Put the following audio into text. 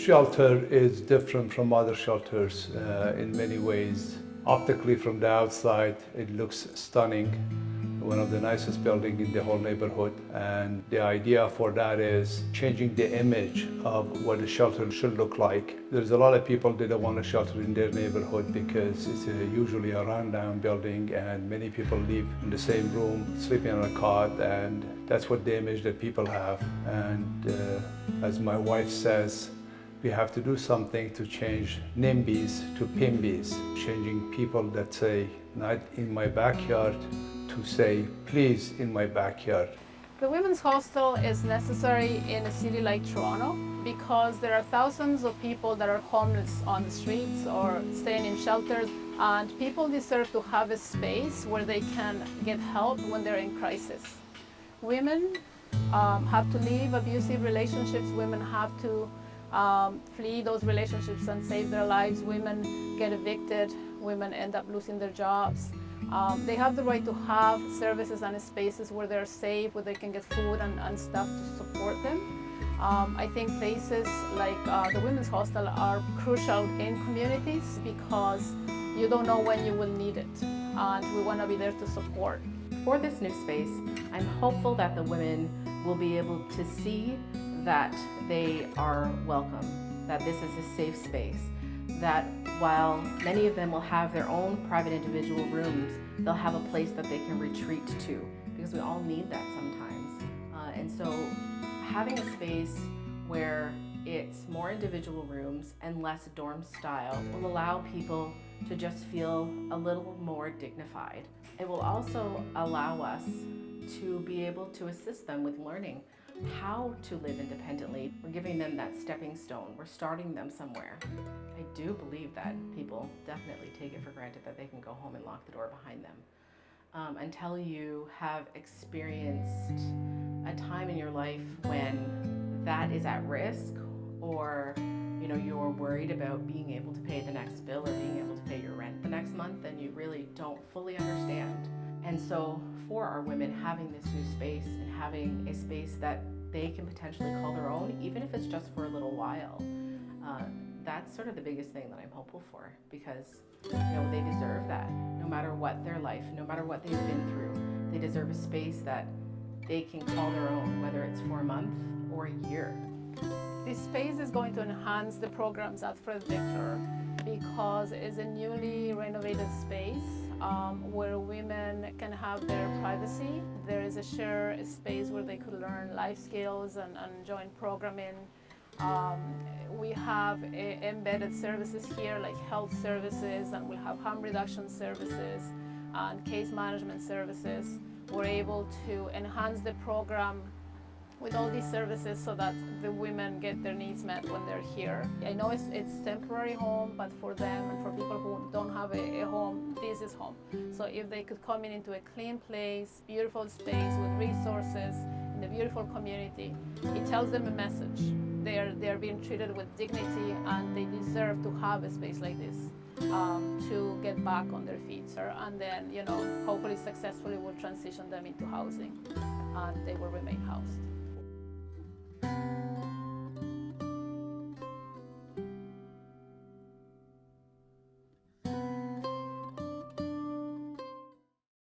shelter is different from other shelters in many ways. Optically, from the outside, it looks stunning. One of the nicest buildings in the whole neighborhood. And the idea for that is changing the image of what a shelter should look like. There's a lot of people that don't want a shelter in their neighborhood because it's usually a rundown building and many people live in the same room, sleeping on a cot, and that's what the image that people have. And as my wife says, we have to do something to change NIMBYs to PIMBYs, changing people that say, not in my backyard, to say, please, in my backyard. The women's hostel is necessary in a city like Toronto because there are thousands of people that are homeless on the streets or staying in shelters, and people deserve to have a space where they can get help when they're in crisis. Women have to leave abusive relationships. Women have to flee those relationships and save their lives. Women get evicted. Women end up losing their jobs. They have the right to have services and spaces where they're safe, where they can get food and stuff to support them. I think places like the women's hostel are crucial in communities because you don't know when you will need it, and we want to be there to support. For this new space, I'm hopeful that the women will be able to see that they are welcome, that this is a safe space, that while many of them will have their own private individual rooms, they'll have a place that they can retreat to, because we all need that sometimes. And so having a space where it's more individual rooms and less dorm style will allow people to just feel a little more dignified. It will also allow us to be able to assist them with learning how to live independently. We're giving them that stepping stone. We're starting them somewhere. I do believe that people definitely take it for granted that they can go home and lock the door behind them. Until you have experienced a time in your life when that is at risk, or you're worried about being able to pay the next bill or being able to pay your rent the next month, then you really don't fully understand. And so for our women, having this new space and having a space that they can potentially call their own, even if it's just for a little while, that's sort of the biggest thing that I'm hopeful for, because they deserve that. No matter what their life, no matter what they've been through, they deserve a space that they can call their own, whether it's for a month or a year. This space is going to enhance the programs at Fred Victor because it's a newly renovated space where women can have their privacy. There is a shared space where they could learn life skills and join programming. We have embedded services here like health services, and we'll have harm reduction services and case management services. We're able to enhance the program with all these services so that the women get their needs met when they're here. I know it's temporary home, but for them and for people who don't have a home, this is home. So if they could come into a clean place, beautiful space with resources, in a beautiful community, it tells them a message. They're being treated with dignity, and they deserve to have a space like this to get back on their feet. And then, hopefully successfully we'll transition them into housing and they will remain housed.